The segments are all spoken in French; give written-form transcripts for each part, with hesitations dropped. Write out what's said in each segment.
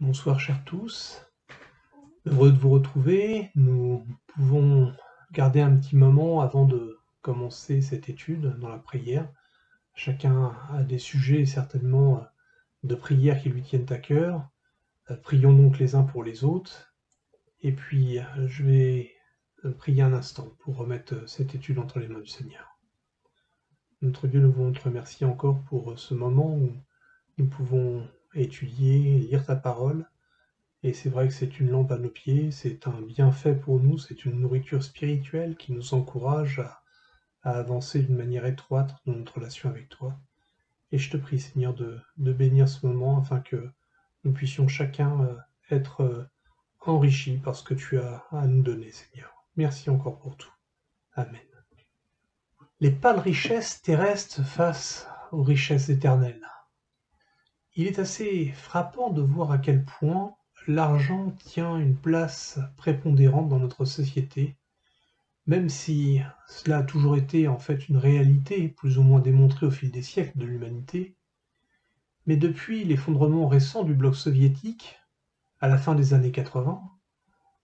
Bonsoir chers tous, heureux de vous retrouver. Nous pouvons garder un petit moment avant de commencer cette étude dans la prière. Chacun a des sujets certainement de prière qui lui tiennent à cœur. Prions donc les uns pour les autres. Et puis je vais prier un instant pour remettre cette étude entre les mains du Seigneur. Notre Dieu, nous voulons te remercier encore pour ce moment où nous pouvons étudier, lire ta parole. Et c'est vrai que c'est une lampe à nos pieds, c'est un bienfait pour nous, c'est une nourriture spirituelle qui nous encourage à avancer d'une manière étroite dans notre relation avec toi. Et je te prie, Seigneur, de bénir ce moment afin que nous puissions chacun être enrichis par ce que tu as à nous donner, Seigneur. Merci encore pour tout. Amen. Les pâles richesses terrestres face aux richesses éternelles. Il est assez frappant de voir à quel point l'argent tient une place prépondérante dans notre société, même si cela a toujours été en fait une réalité plus ou moins démontrée au fil des siècles de l'humanité. Mais depuis l'effondrement récent du bloc soviétique, à la fin des années 80,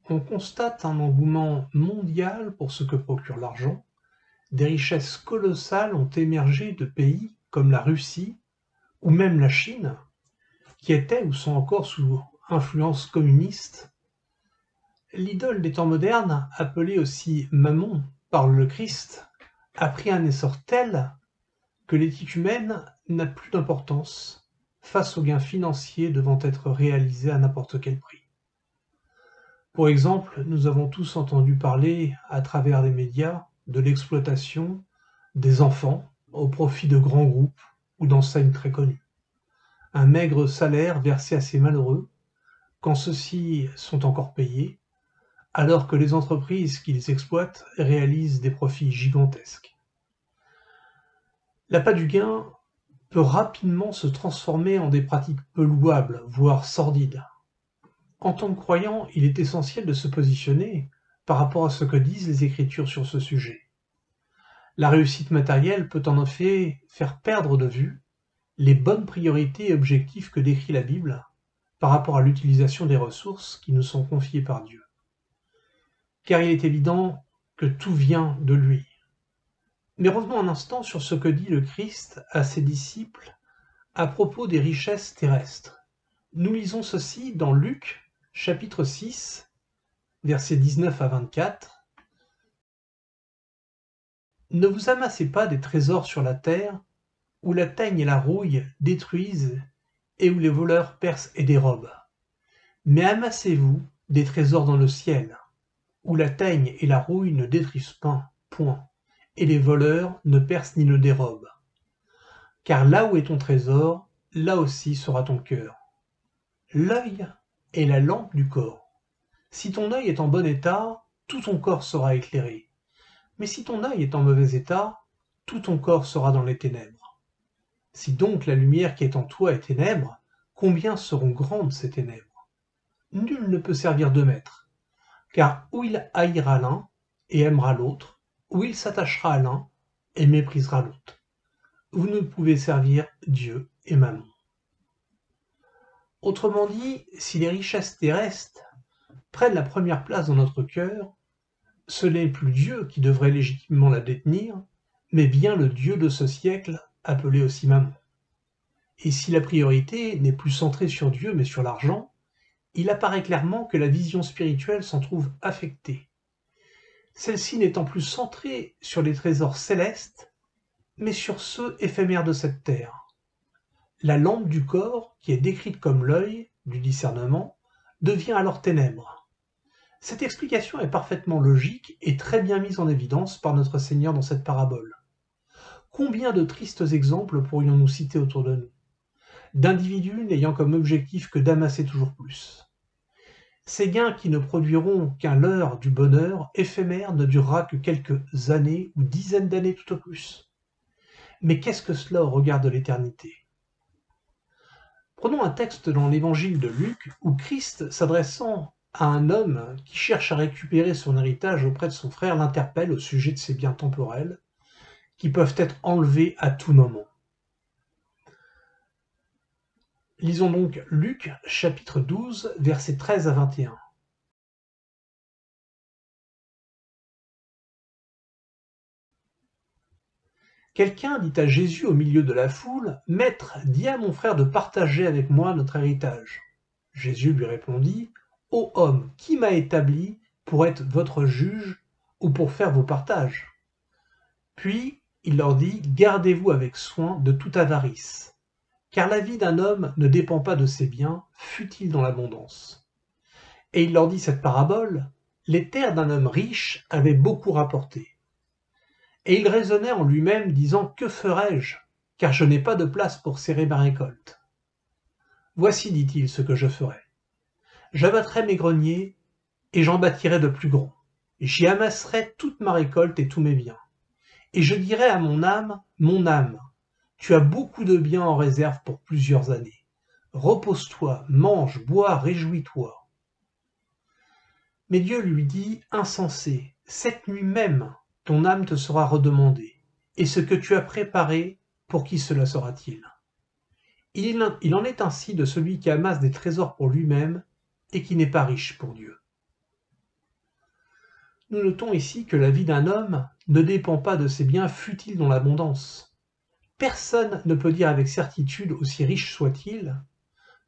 on constate un engouement mondial pour ce que procure l'argent. Des richesses colossales ont émergé de pays comme la Russie ou même la Chine, qui étaient ou sont encore sous influence communiste. L'idole des temps modernes, appelée aussi Mammon par le Christ, a pris un essor tel que l'éthique humaine n'a plus d'importance face aux gains financiers devant être réalisés à n'importe quel prix. Pour exemple, nous avons tous entendu parler, à travers les médias, de l'exploitation des enfants au profit de grands groupes ou d'enseignes très connues. Un maigre salaire versé à ces malheureux, quand ceux-ci sont encore payés, alors que les entreprises qui les exploitent réalisent des profits gigantesques. L'appât du gain peut rapidement se transformer en des pratiques peu louables, voire sordides. En tant que croyant, il est essentiel de se positionner par rapport à ce que disent les Écritures sur ce sujet. La réussite matérielle peut en effet faire perdre de vue les bonnes priorités et objectifs que décrit la Bible par rapport à l'utilisation des ressources qui nous sont confiées par Dieu. Car il est évident que tout vient de lui. Mais revenons un instant sur ce que dit le Christ à ses disciples à propos des richesses terrestres. Nous lisons ceci dans Luc, chapitre 6, versets 19 à 24. « Ne vous amassez pas des trésors sur la terre, où la teigne et la rouille détruisent et où les voleurs percent et dérobent. Mais amassez-vous des trésors dans le ciel, où la teigne et la rouille ne détruisent pas, point, et les voleurs ne percent ni ne dérobent. Car là où est ton trésor, là aussi sera ton cœur. L'œil est la lampe du corps. Si ton œil est en bon état, tout ton corps sera éclairé. Mais si ton œil est en mauvais état, tout ton corps sera dans les ténèbres. Si donc la lumière qui est en toi est ténèbres, combien seront grandes ces ténèbres? Nul ne peut servir de maître, car ou il haïra l'un et aimera l'autre, ou il s'attachera à l'un et méprisera l'autre. Vous ne pouvez servir Dieu et Mammon. Autrement dit, si les richesses terrestres prennent la première place dans notre cœur, ce n'est plus Dieu qui devrait légitimement la détenir, mais bien le Dieu de ce siècle, appelé aussi Mammon. Et si la priorité n'est plus centrée sur Dieu mais sur l'argent, il apparaît clairement que la vision spirituelle s'en trouve affectée. Celle-ci n'étant plus centrée sur les trésors célestes, mais sur ceux éphémères de cette terre. La lampe du corps, qui est décrite comme l'œil du discernement, devient alors ténèbres. Cette explication est parfaitement logique et très bien mise en évidence par notre Seigneur dans cette parabole. Combien de tristes exemples pourrions-nous citer autour de nous, d'individus n'ayant comme objectif que d'amasser toujours plus. Ces gains qui ne produiront qu'un leurre du bonheur éphémère ne durera que quelques années ou dizaines d'années tout au plus. Mais qu'est-ce que cela au regard de l'éternité? Prenons un texte dans l'évangile de Luc où Christ, s'adressant à un homme qui cherche à récupérer son héritage auprès de son frère, l'interpelle au sujet de ses biens temporels qui peuvent être enlevés à tout moment. Lisons donc Luc, chapitre 12, versets 13 à 21. Quelqu'un dit à Jésus au milieu de la foule, « Maître, dis à mon frère de partager avec moi notre héritage. » Jésus lui répondit, « Ô homme, qui m'a établi pour être votre juge ou pour faire vos partages ?» Puis il leur dit, « Gardez-vous avec soin de toute avarice, car la vie d'un homme ne dépend pas de ses biens, fût-il dans l'abondance. » Et il leur dit cette parabole, « Les terres d'un homme riche avaient beaucoup rapporté. Et il raisonnait en lui-même, disant, « Que ferai-je, car je n'ai pas de place pour serrer ma récolte. Voici, dit-il, ce que je ferai. J'abattrai mes greniers, et j'en bâtirai de plus grands. J'y amasserai toute ma récolte et tous mes biens. Et je dirai à mon âme, tu as beaucoup de biens en réserve pour plusieurs années. Repose-toi, mange, bois, réjouis-toi. » Mais Dieu lui dit, « Insensé, cette nuit même, ton âme te sera redemandée. Et ce que tu as préparé, pour qui cela sera-t-il ? Il en est ainsi de celui qui amasse des trésors pour lui-même et qui n'est pas riche pour Dieu. » Nous notons ici que la vie d'un homme ne dépend pas de ses biens, fût-il dans l'abondance. Personne ne peut dire avec certitude, aussi riche soit-il,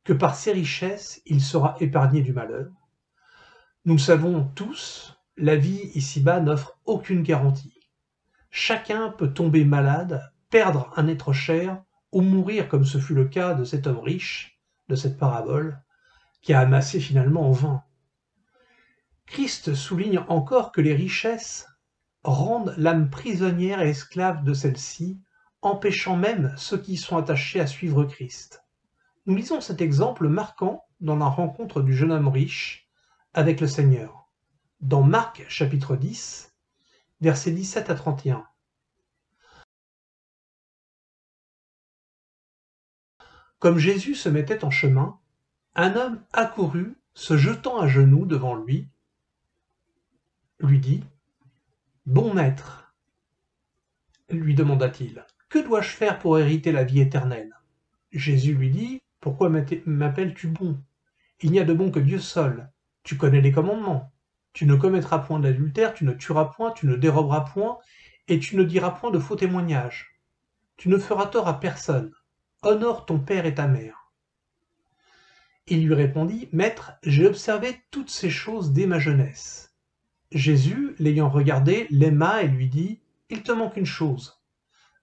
que par ses richesses il sera épargné du malheur. Nous le savons tous, la vie ici-bas n'offre aucune garantie. Chacun peut tomber malade, perdre un être cher, ou mourir comme ce fut le cas de cet homme riche, de cette parabole, qui a amassé finalement en vain. Christ souligne encore que les richesses rendent l'âme prisonnière et esclave de celle-ci, empêchant même ceux qui y sont attachés à suivre Christ. Nous lisons cet exemple marquant dans la rencontre du jeune homme riche avec le Seigneur, dans Marc chapitre 10, versets 17 à 31. Comme Jésus se mettait en chemin, un homme accourut, se jetant à genoux devant lui dit, « Bon maître, » lui demanda-t-il, « que dois-je faire pour hériter la vie éternelle ?» Jésus lui dit, « Pourquoi m'appelles-tu bon? Il n'y a de bon que Dieu seul. Tu connais les commandements. Tu ne commettras point d'adultère, tu ne tueras point, tu ne déroberas point, et tu ne diras point de faux témoignages. Tu ne feras tort à personne. Honore ton père et ta mère. » Il lui répondit, « Maître, j'ai observé toutes ces choses dès ma jeunesse. » Jésus, l'ayant regardé, l'aima et lui dit, « Il te manque une chose.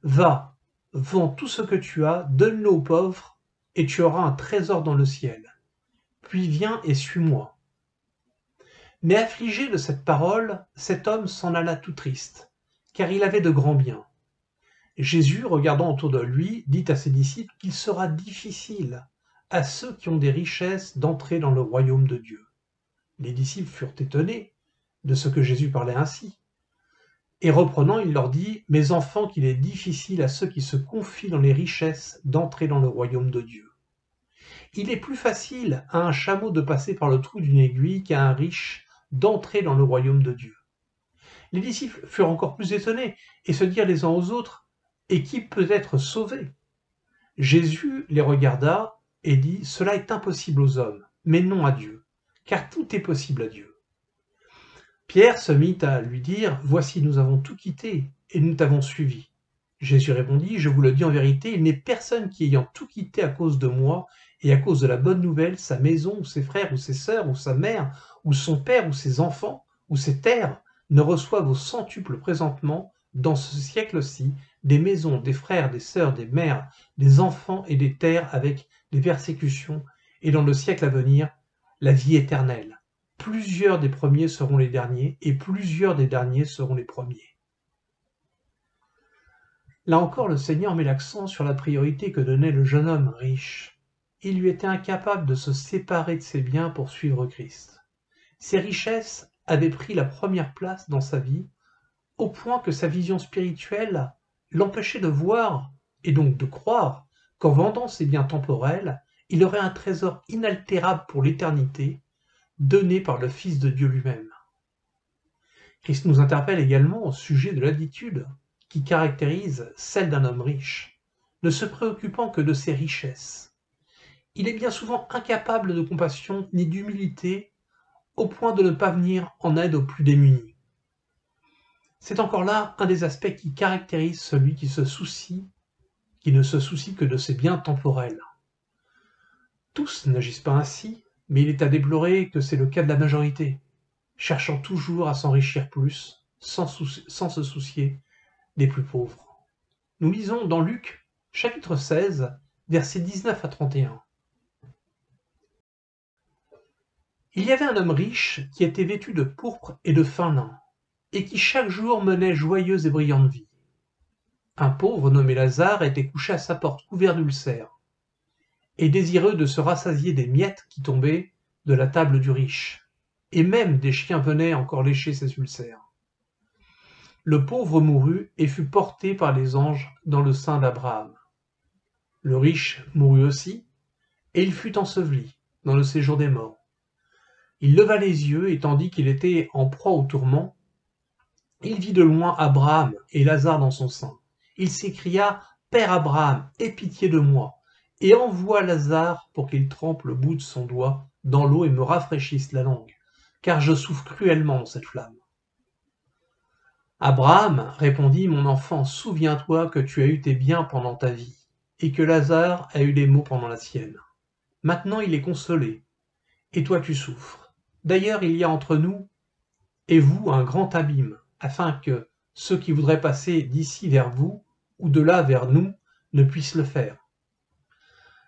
Va, vends tout ce que tu as, donne-le aux pauvres, et tu auras un trésor dans le ciel. Puis viens et suis-moi. » Mais affligé de cette parole, cet homme s'en alla tout triste, car il avait de grands biens. Jésus, regardant autour de lui, dit à ses disciples qu'il sera difficile à ceux qui ont des richesses d'entrer dans le royaume de Dieu. Les disciples furent étonnés de ce que Jésus parlait ainsi. Et reprenant, il leur dit, « Mes enfants, qu'il est difficile à ceux qui se confient dans les richesses d'entrer dans le royaume de Dieu. Il est plus facile à un chameau de passer par le trou d'une aiguille qu'à un riche d'entrer dans le royaume de Dieu. » Les disciples furent encore plus étonnés et se dirent les uns aux autres, « Et qui peut être sauvé ?» Jésus les regarda et dit, « Cela est impossible aux hommes, mais non à Dieu, car tout est possible à Dieu. » Pierre se mit à lui dire, « Voici, nous avons tout quitté, et nous t'avons suivi. » Jésus répondit, « Je vous le dis en vérité, il n'est personne qui, ayant tout quitté à cause de moi, et à cause de la bonne nouvelle, sa maison, ou ses frères, ou ses sœurs, ou sa mère, ou son père, ou ses enfants, ou ses terres, ne reçoive au centuple présentement, dans ce siècle-ci, des maisons, des frères, des sœurs, des mères, des enfants et des terres avec des persécutions, et dans le siècle à venir, la vie éternelle. Plusieurs des premiers seront les derniers, et plusieurs des derniers seront les premiers. » Là encore, le Seigneur met l'accent sur la priorité que donnait le jeune homme riche. Il lui était incapable de se séparer de ses biens pour suivre Christ. Ses richesses avaient pris la première place dans sa vie, au point que sa vision spirituelle l'empêchait de voir, et donc de croire, qu'en vendant ses biens temporels, il aurait un trésor inaltérable pour l'éternité, donné par le Fils de Dieu lui-même. Christ nous interpelle également au sujet de l'attitude qui caractérise celle d'un homme riche, ne se préoccupant que de ses richesses. il est bien souvent incapable de compassion ni d'humilité, au point de ne pas venir en aide aux plus démunis. C'est encore là un des aspects qui caractérise celui qui ne se soucie que de ses biens temporels. Tous n'agissent pas ainsi, mais il est à déplorer que c'est le cas de la majorité, cherchant toujours à s'enrichir plus, sans se soucier des plus pauvres. Nous lisons dans Luc, chapitre 16, versets 19 à 31. Il y avait un homme riche qui était vêtu de pourpre et de fin lin, et qui chaque jour menait joyeuse et brillante vie. Un pauvre nommé Lazare était couché à sa porte couvert d'ulcères, et désireux de se rassasier des miettes qui tombaient de la table du riche, et même des chiens venaient encore lécher ses ulcères. Le pauvre mourut et fut porté par les anges dans le sein d'Abraham. Le riche mourut aussi, et il fut enseveli dans le séjour des morts. Il leva les yeux, et tandis qu'il était en proie au tourment, il vit de loin Abraham et Lazare dans son sein. Il s'écria « Père Abraham, aie pitié de moi, et envoie Lazare pour qu'il trempe le bout de son doigt dans l'eau et me rafraîchisse la langue, car je souffre cruellement dans cette flamme. » Abraham répondit « Mon enfant, souviens-toi que tu as eu tes biens pendant ta vie, et que Lazare a eu les maux pendant la sienne. Maintenant il est consolé, et toi tu souffres. D'ailleurs il y a entre nous et vous un grand abîme, afin que ceux qui voudraient passer d'ici vers vous, ou de là vers nous, ne puissent le faire. »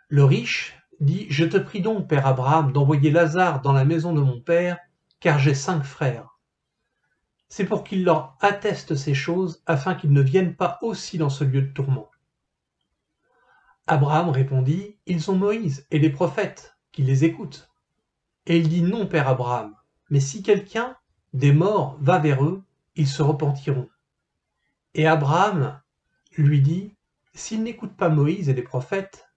Le riche dit « Je te prie donc, père Abraham, d'envoyer Lazare dans la maison de mon père, car j'ai 5 frères. C'est pour qu'il leur atteste ces choses, afin qu'ils ne viennent pas aussi dans ce lieu de tourment. » Abraham répondit « Ils ont Moïse et les prophètes, qui les écoutent. » Et il dit « Non, père Abraham, mais si quelqu'un des morts va vers eux, ils se repentiront. » Et Abraham lui dit « S'ils n'écoutent pas Moïse et les prophètes,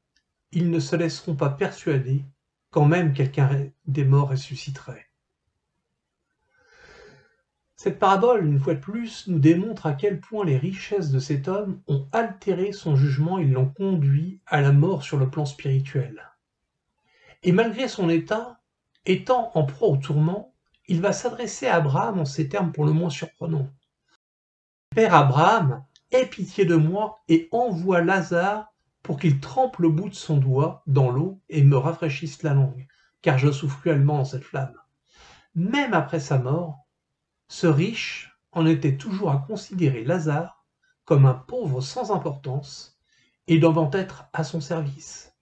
ils ne se laisseront pas persuader quand même quelqu'un des morts ressusciterait. » Cette parabole, une fois de plus, nous démontre à quel point les richesses de cet homme ont altéré son jugement et l'ont conduit à la mort sur le plan spirituel. Et malgré son état, étant en proie au tourment, il va s'adresser à Abraham en ces termes pour le moins surprenants. « Père Abraham, aie pitié de moi et envoie Lazare pour qu'il trempe le bout de son doigt dans l'eau et me rafraîchisse la langue, car je souffre cruellement dans cette flamme. » Même après sa mort, ce riche en était toujours à considérer Lazare comme un pauvre sans importance et devant être à son service.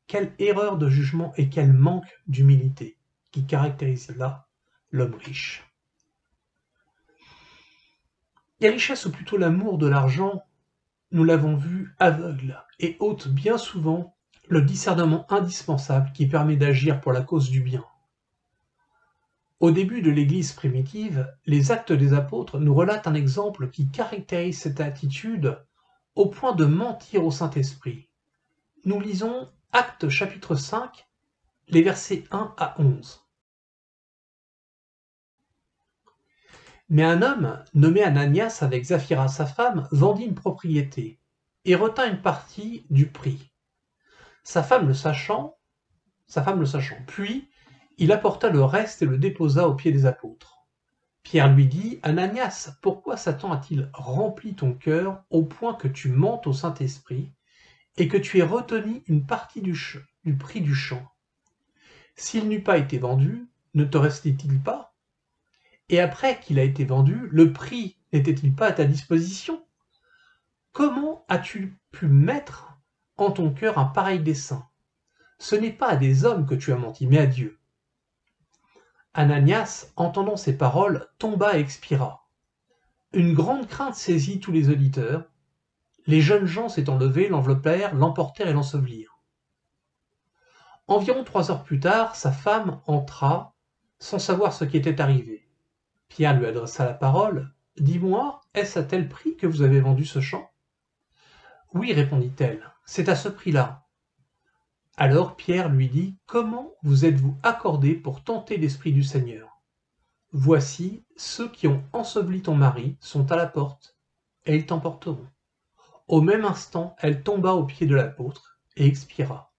Quelle erreur de jugement et quel manque d'humilité qui caractérise là l'homme riche. Les richesses, ou plutôt l'amour de l'argent, nous l'avons vu, aveugle et ôte bien souvent le discernement indispensable qui permet d'agir pour la cause du bien. Au début de l'Église primitive, les Actes des Apôtres nous relatent un exemple qui caractérise cette attitude au point de mentir au Saint-Esprit. Nous lisons Actes chapitre 5, les versets 1 à 11. Mais un homme, nommé Ananias avec Saphira sa femme, vendit une propriété et retint une partie du prix. Sa femme le sachant, puis il apporta le reste et le déposa aux pieds des apôtres. Pierre lui dit « Ananias, pourquoi Satan a-t-il rempli ton cœur au point que tu mentes au Saint-Esprit et que tu aies retenu une partie du prix du champ? S'il n'eût pas été vendu, ne te restait-il pas? Et après qu'il a été vendu, le prix n'était-il pas à ta disposition? Comment as-tu pu mettre en ton cœur un pareil dessein? Ce n'est pas à des hommes que tu as menti, mais à Dieu. » Ananias, entendant ces paroles, tomba et expira. Une grande crainte saisit tous les auditeurs. Les jeunes gens s'étant levés, l'enveloppèrent, l'emportèrent et l'ensevelirent. Environ 3 heures plus tard, sa femme entra, sans savoir ce qui était arrivé. Pierre lui adressa la parole. « Dis-moi, est-ce à tel prix que vous avez vendu ce champ? » « Oui, répondit-elle, c'est à ce prix-là. » Alors Pierre lui dit « Comment vous êtes-vous accordés pour tenter l'Esprit du Seigneur? Voici, ceux qui ont enseveli ton mari sont à la porte, et ils t'emporteront. » Au même instant, elle tomba aux pieds de l'apôtre et expira.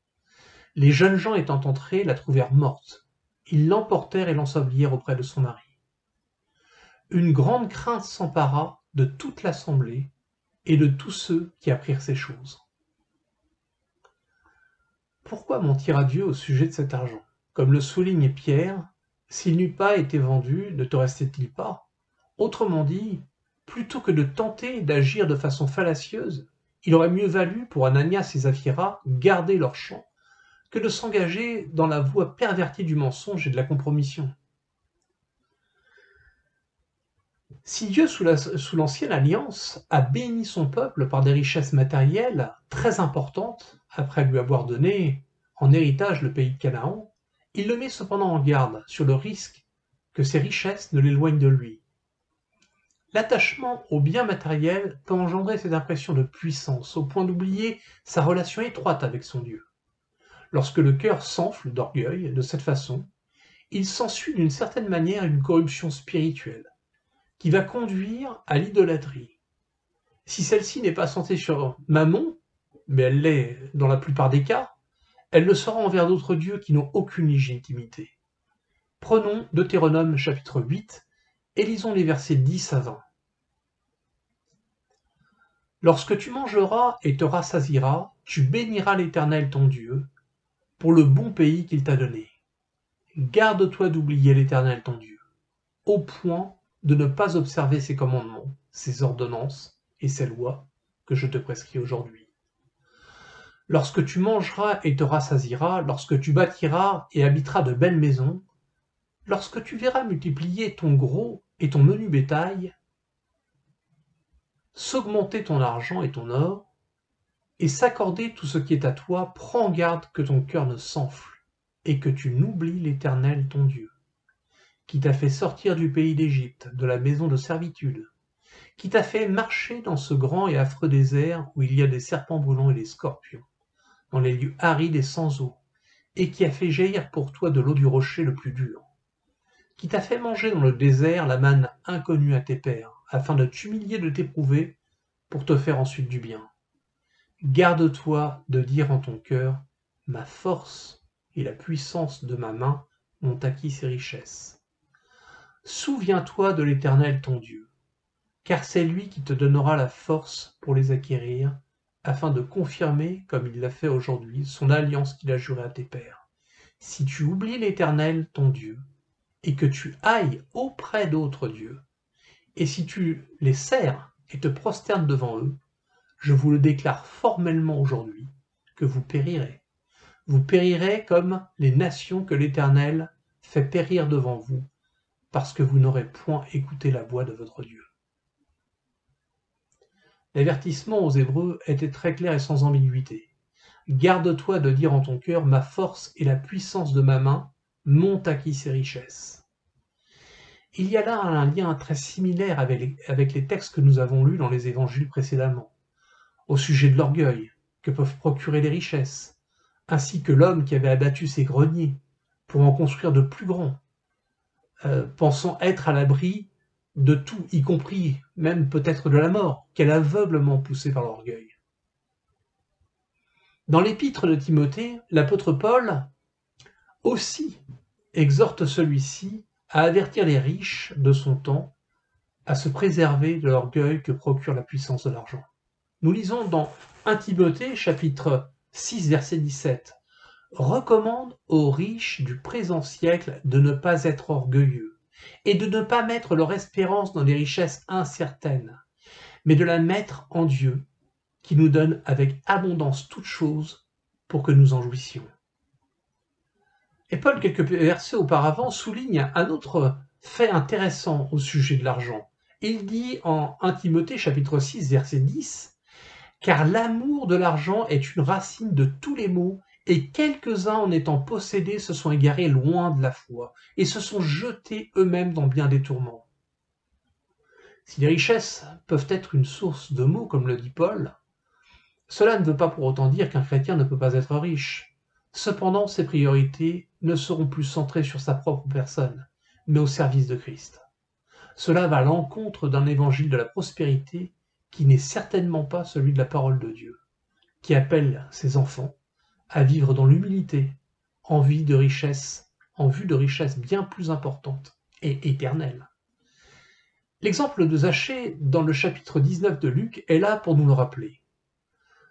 Les jeunes gens étant entrés, la trouvèrent morte. Ils l'emportèrent et l'ensevelirent auprès de son mari. Une grande crainte s'empara de toute l'assemblée et de tous ceux qui apprirent ces choses. Pourquoi mentir à Dieu au sujet de cet argent? Comme le souligne Pierre, s'il n'eût pas été vendu, ne te restait-il pas? Autrement dit, plutôt que de tenter d'agir de façon fallacieuse, il aurait mieux valu pour Ananias et Saphira garder leur champ que de s'engager dans la voie pervertie du mensonge et de la compromission. Si Dieu, sous l'Ancienne Alliance, a béni son peuple par des richesses matérielles très importantes, après lui avoir donné en héritage le pays de Canaan, il le met cependant en garde sur le risque que ces richesses ne l'éloignent de lui. L'attachement aux biens matériels peut engendrer cette impression de puissance, au point d'oublier sa relation étroite avec son Dieu. Lorsque le cœur s'enfle d'orgueil de cette façon, il s'ensuit d'une certaine manière une corruption spirituelle, qui va conduire à l'idolâtrie. Si celle-ci n'est pas centrée sur Mammon, mais elle l'est dans la plupart des cas, elle le sera envers d'autres dieux qui n'ont aucune légitimité. Prenons Deutéronome chapitre 8 et lisons les versets 10 à 20. Lorsque tu mangeras et te rassasieras, tu béniras l'Éternel ton Dieu pour le bon pays qu'il t'a donné. Garde-toi d'oublier l'Éternel ton Dieu, au point de ne pas observer ses commandements, ses ordonnances et ses lois que je te prescris aujourd'hui. Lorsque tu mangeras et te rassasieras, lorsque tu bâtiras et habiteras de belles maisons, lorsque tu verras multiplier ton gros et ton menu bétail, s'augmenter ton argent et ton or, et s'accorder tout ce qui est à toi, prends garde que ton cœur ne s'enfle, et que tu n'oublies l'Éternel ton Dieu, qui t'a fait sortir du pays d'Égypte, de la maison de servitude, qui t'a fait marcher dans ce grand et affreux désert où il y a des serpents brûlants et des scorpions, dans les lieux arides et sans eau, et qui a fait jaillir pour toi de l'eau du rocher le plus dur, qui t'a fait manger dans le désert la manne inconnue à tes pères, afin de t'humilier, de t'éprouver, pour te faire ensuite du bien. Garde-toi de dire en ton cœur, ma force et la puissance de ma main m'ont acquis ces richesses. Souviens-toi de l'Éternel ton Dieu, car c'est lui qui te donnera la force pour les acquérir, afin de confirmer, comme il l'a fait aujourd'hui, son alliance qu'il a jurée à tes pères. Si tu oublies l'Éternel ton Dieu, et que tu ailles auprès d'autres dieux, et si tu les sers et te prosternes devant eux, je vous le déclare formellement aujourd'hui, que vous périrez. Vous périrez comme les nations que l'Éternel fait périr devant vous, parce que vous n'aurez point écouté la voix de votre Dieu. L'avertissement aux Hébreux était très clair et sans ambiguïté. Garde-toi de dire en ton cœur, ma force et la puissance de ma main m'ont acquis ces richesses. Il y a là un lien très similaire avec les textes que nous avons lus dans les évangiles précédemment, au sujet de l'orgueil que peuvent procurer les richesses, ainsi que l'homme qui avait abattu ses greniers pour en construire de plus grands, pensant être à l'abri de tout, y compris même peut-être de la mort, quel aveuglement poussé par l'orgueil. Dans l'épître de Timothée, l'apôtre Paul aussi exhorte celui-ci à avertir les riches de son temps, à se préserver de l'orgueil que procure la puissance de l'argent. Nous lisons dans 1 Timothée, chapitre 6, verset 17, « Recommande aux riches du présent siècle de ne pas être orgueilleux, et de ne pas mettre leur espérance dans des richesses incertaines, mais de la mettre en Dieu, qui nous donne avec abondance toutes choses pour que nous en jouissions. » Et Paul, quelques versets auparavant, souligne un autre fait intéressant au sujet de l'argent. Il dit en 1 Timothée, chapitre 6, verset 10, « Car l'amour de l'argent est une racine de tous les maux, et quelques-uns en étant possédés se sont égarés loin de la foi, et se sont jetés eux-mêmes dans bien des tourments. » Si les richesses peuvent être une source de maux, comme le dit Paul, cela ne veut pas pour autant dire qu'un chrétien ne peut pas être riche. Cependant, ses priorités ne seront plus centrées sur sa propre personne, mais au service de Christ. Cela va à l'encontre d'un évangile de la prospérité qui n'est certainement pas celui de la parole de Dieu, qui appelle ses enfants à vivre dans l'humilité, en vue de richesses bien plus importantes et éternelles. L'exemple de Zachée dans le chapitre 19 de Luc est là pour nous le rappeler.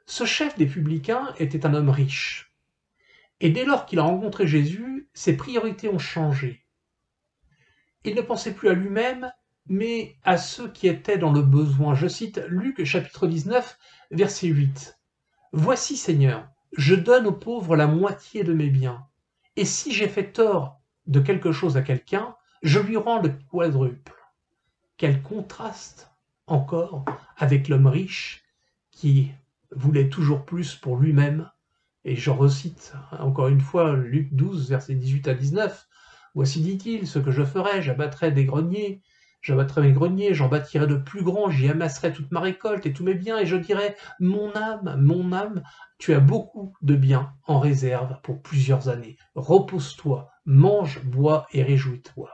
Ce chef des publicains était un homme riche. Et dès lors qu'il a rencontré Jésus, ses priorités ont changé. Il ne pensait plus à lui-même, mais à ceux qui étaient dans le besoin. Je cite Luc chapitre 19, verset 8. « Voici, Seigneur, je donne aux pauvres la moitié de mes biens, et si j'ai fait tort de quelque chose à quelqu'un, je lui rends le quadruple. » Quel contraste encore avec l'homme riche qui voulait toujours plus pour lui-même. Et je recite encore une fois Luc 12, versets 18 à 19. « Voici, dit-il, ce que je ferai, j'abattrai mes greniers, j'en bâtirai de plus grands, j'y amasserai toute ma récolte et tous mes biens, et je dirai, mon âme, tu as beaucoup de biens en réserve pour plusieurs années. Repose-toi, mange, bois et réjouis-toi. »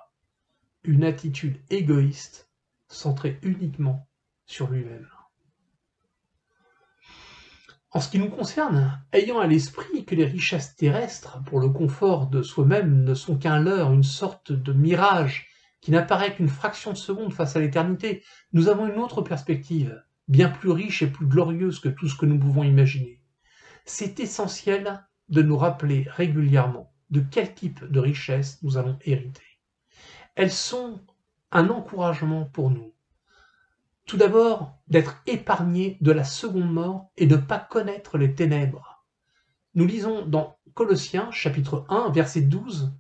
Une attitude égoïste, centrée uniquement sur lui-même. En ce qui nous concerne, ayant à l'esprit que les richesses terrestres, pour le confort de soi-même, ne sont qu'un leurre, une sorte de mirage qui n'apparaît qu'une fraction de seconde face à l'éternité, nous avons une autre perspective, bien plus riche et plus glorieuse que tout ce que nous pouvons imaginer. C'est essentiel de nous rappeler régulièrement de quel type de richesse nous allons hériter. Elles sont un encouragement pour nous. Tout d'abord, d'être épargnés de la seconde mort et de ne pas connaître les ténèbres. Nous lisons dans Colossiens, chapitre 1, versets 12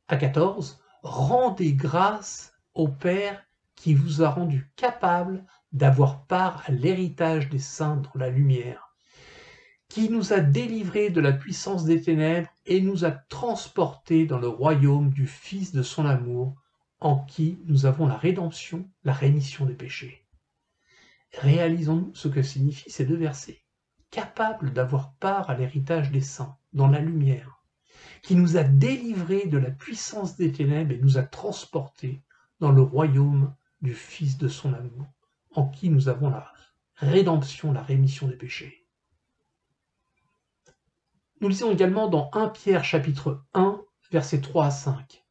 à 14, « Rendez grâce au Père qui vous a rendu capable d'avoir part à l'héritage des saints dans la lumière, qui nous a délivrés de la puissance des ténèbres et nous a transportés dans le royaume du Fils de son amour, en qui nous avons la rédemption, la rémission des péchés. » Réalisons-nous ce que signifient ces deux versets. Capable d'avoir part à l'héritage des saints, dans la lumière, qui nous a délivrés de la puissance des ténèbres et nous a transportés dans le royaume du Fils de son amour, en qui nous avons la rédemption, la rémission des péchés. Nous lisons également dans 1 Pierre chapitre 1, versets 3 à 5.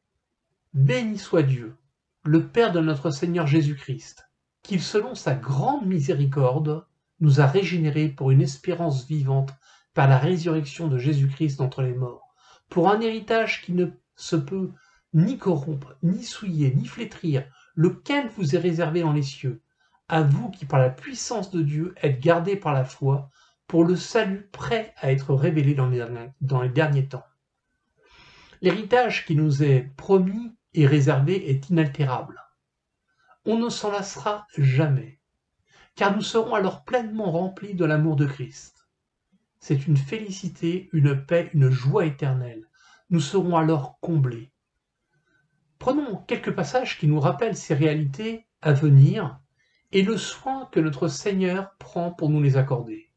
« Béni soit Dieu, le Père de notre Seigneur Jésus-Christ, qu'il, selon sa grande miséricorde, nous a régénérés pour une espérance vivante par la résurrection de Jésus-Christ d'entre les morts, pour un héritage qui ne se peut ni corrompre, ni souiller, ni flétrir, lequel vous est réservé dans les cieux, à vous qui, par la puissance de Dieu, êtes gardés par la foi, pour le salut prêt à être révélé dans les derniers temps. » L'héritage qui nous est promis et réservé est inaltérable. On ne s'en lassera jamais, car nous serons alors pleinement remplis de l'amour de Christ. C'est une félicité, une paix, une joie éternelle. Nous serons alors comblés. Prenons quelques passages qui nous rappellent ces réalités à venir et le soin que notre Seigneur prend pour nous les accorder.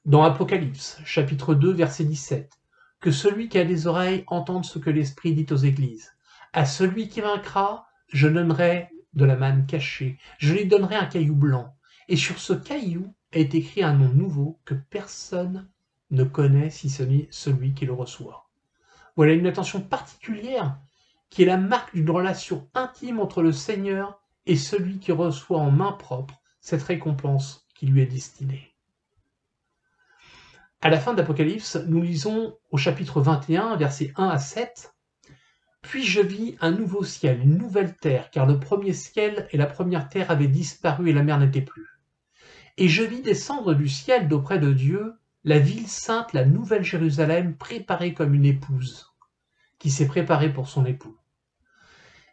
Dans Apocalypse, chapitre 2, verset 17, « Que celui qui a des oreilles entende ce que l'Esprit dit aux églises. À celui qui vaincra, je donnerai de la manne cachée, je lui donnerai un caillou blanc, et sur ce caillou est écrit un nom nouveau que personne ne connaît si ce n'est celui qui le reçoit. » Voilà une attention particulière qui est la marque d'une relation intime entre le Seigneur et celui qui reçoit en main propre cette récompense qui lui est destinée. À la fin d'Apocalypse, nous lisons au chapitre 21, versets 1 à 7, « Puis je vis un nouveau ciel, une nouvelle terre, car le premier ciel et la première terre avaient disparu et la mer n'était plus. Et je vis descendre du ciel d'auprès de Dieu la ville sainte, la nouvelle Jérusalem, préparée comme une épouse, qui s'est préparée pour son époux.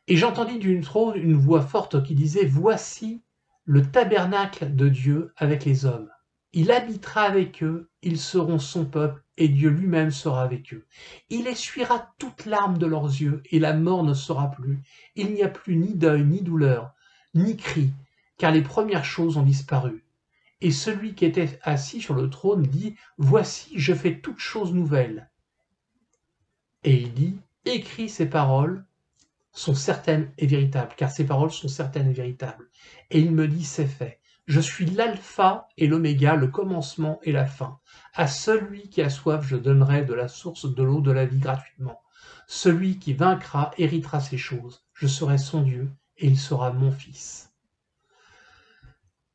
Et j'entendis d'une trône une voix forte qui disait, « Voici le tabernacle de Dieu avec les hommes. Il habitera avec eux, ils seront son peuple, et Dieu lui-même sera avec eux. Il essuiera toute larme de leurs yeux, et la mort ne sera plus. Il n'y a plus ni deuil, ni douleur, ni cri, car les premières choses ont disparu. Et celui qui était assis sur le trône dit, « Voici, je fais toutes choses nouvelles. » Et il dit, « Écris ces paroles sont certaines et véritables, car ces paroles sont certaines et véritables. » Et il me dit, « C'est fait. Je suis l'alpha et l'oméga, le commencement et la fin. À celui qui a soif, je donnerai de la source de l'eau de la vie gratuitement. Celui qui vaincra héritera ces choses. Je serai son Dieu et il sera mon fils.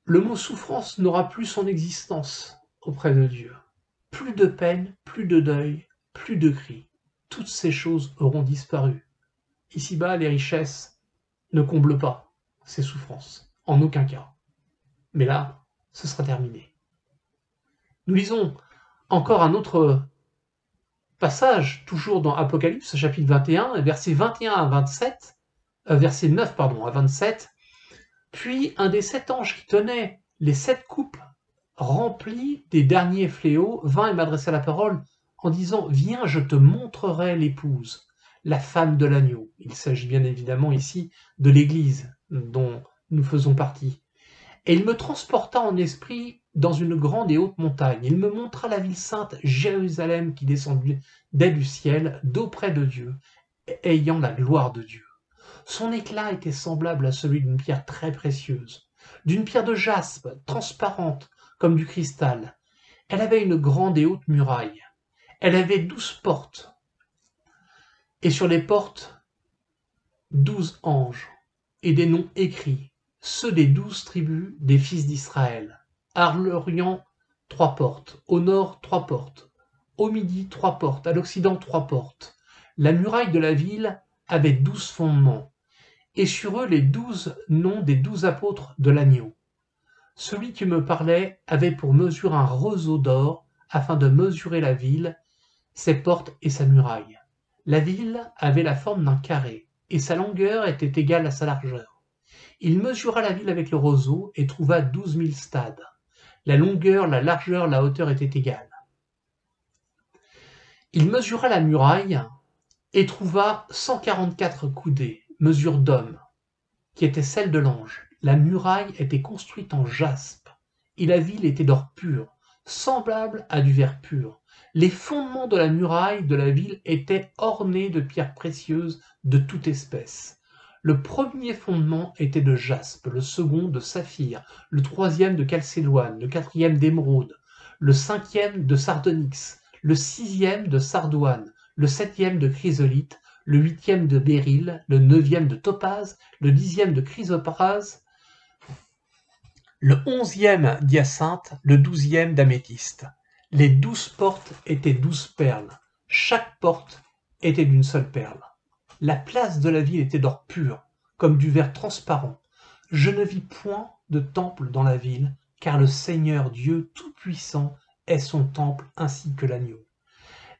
Le mot souffrance n'aura plus son existence auprès de Dieu. Plus de peine, plus de deuil, plus de cris. Toutes ces choses auront disparu. Ici-bas, les richesses ne comblent pas ces souffrances, en aucun cas. Mais là, ce sera terminé. Nous lisons encore un autre passage, toujours dans Apocalypse, chapitre 21, versets 21 à 27, verset 9 à 27. Puis un des 7 anges qui tenait les 7 coupes remplies des derniers fléaux vint et m'adressa la parole en disant « Viens, je te montrerai l'épouse, la femme de l'agneau ». Il s'agit bien évidemment ici de l'Église dont nous faisons partie. Et il me transporta en esprit dans une grande et haute montagne. Il me montra la ville sainte Jérusalem qui descendait du ciel, d'auprès de Dieu, ayant la gloire de Dieu. Son éclat était semblable à celui d'une pierre très précieuse, d'une pierre de jaspe, transparente comme du cristal. Elle avait une grande et haute muraille. Elle avait 12 portes, et sur les portes 12 anges, et des noms écrits, ceux des 12 tribus des fils d'Israël. À l'Orient, 3 portes, au nord, 3 portes, au midi, 3 portes, à l'Occident, 3 portes. La muraille de la ville avait 12 fondements, et sur eux les 12 noms des 12 apôtres de l'agneau. Celui qui me parlait avait pour mesure un roseau d'or, afin de mesurer la ville, ses portes et sa muraille. La ville avait la forme d'un carré, et sa longueur était égale à sa largeur. Il mesura la ville avec le roseau, et trouva 12 000 stades. La longueur, la largeur, la hauteur étaient égales. Il mesura la muraille, et trouva 144 coudées, mesure d'homme, qui était celle de l'ange. La muraille était construite en jaspe, et la ville était d'or pur, semblable à du verre pur. Les fondements de la muraille de la ville étaient ornés de pierres précieuses de toute espèce. Le premier fondement était de jaspe, le second de saphir, le troisième de calcédoine, le quatrième d'émeraude, le cinquième de sardonyx, le sixième de sardoine, le septième de chrysolite, le huitième de béryl, le neuvième de topaze, le 10e de chrysoprase, le 11e d'hyacinthe, le 12e d'améthyste. Les 12 portes étaient 12 perles. Chaque porte était d'une seule perle. La place de la ville était d'or pur, comme du verre transparent. Je ne vis point de temple dans la ville, car le Seigneur Dieu Tout-Puissant est son temple ainsi que l'agneau.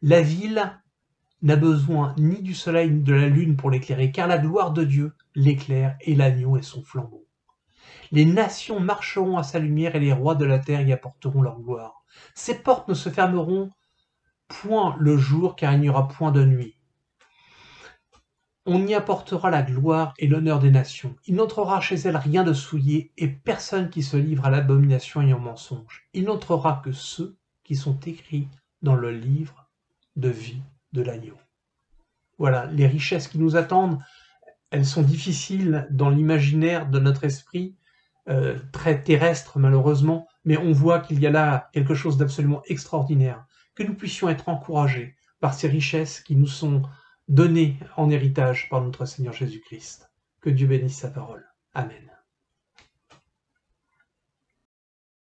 La ville n'a besoin ni du soleil ni de la lune pour l'éclairer, car la gloire de Dieu l'éclaire et l'agneau est son flambeau. Les nations marcheront à sa lumière et les rois de la terre y apporteront leur gloire. Ses portes ne se fermeront point le jour, car il n'y aura point de nuit. On y apportera la gloire et l'honneur des nations. Il n'entrera chez elles rien de souillé, et personne qui se livre à l'abomination et au mensonge. Il n'entrera que ceux qui sont écrits dans le livre de vie de l'agneau. Voilà, les richesses qui nous attendent, elles sont difficiles dans l'imaginaire de notre esprit, très terrestre malheureusement, mais on voit qu'il y a là quelque chose d'absolument extraordinaire, que nous puissions être encouragés par ces richesses qui nous sont données en héritage par notre Seigneur Jésus-Christ. Que Dieu bénisse sa parole. Amen.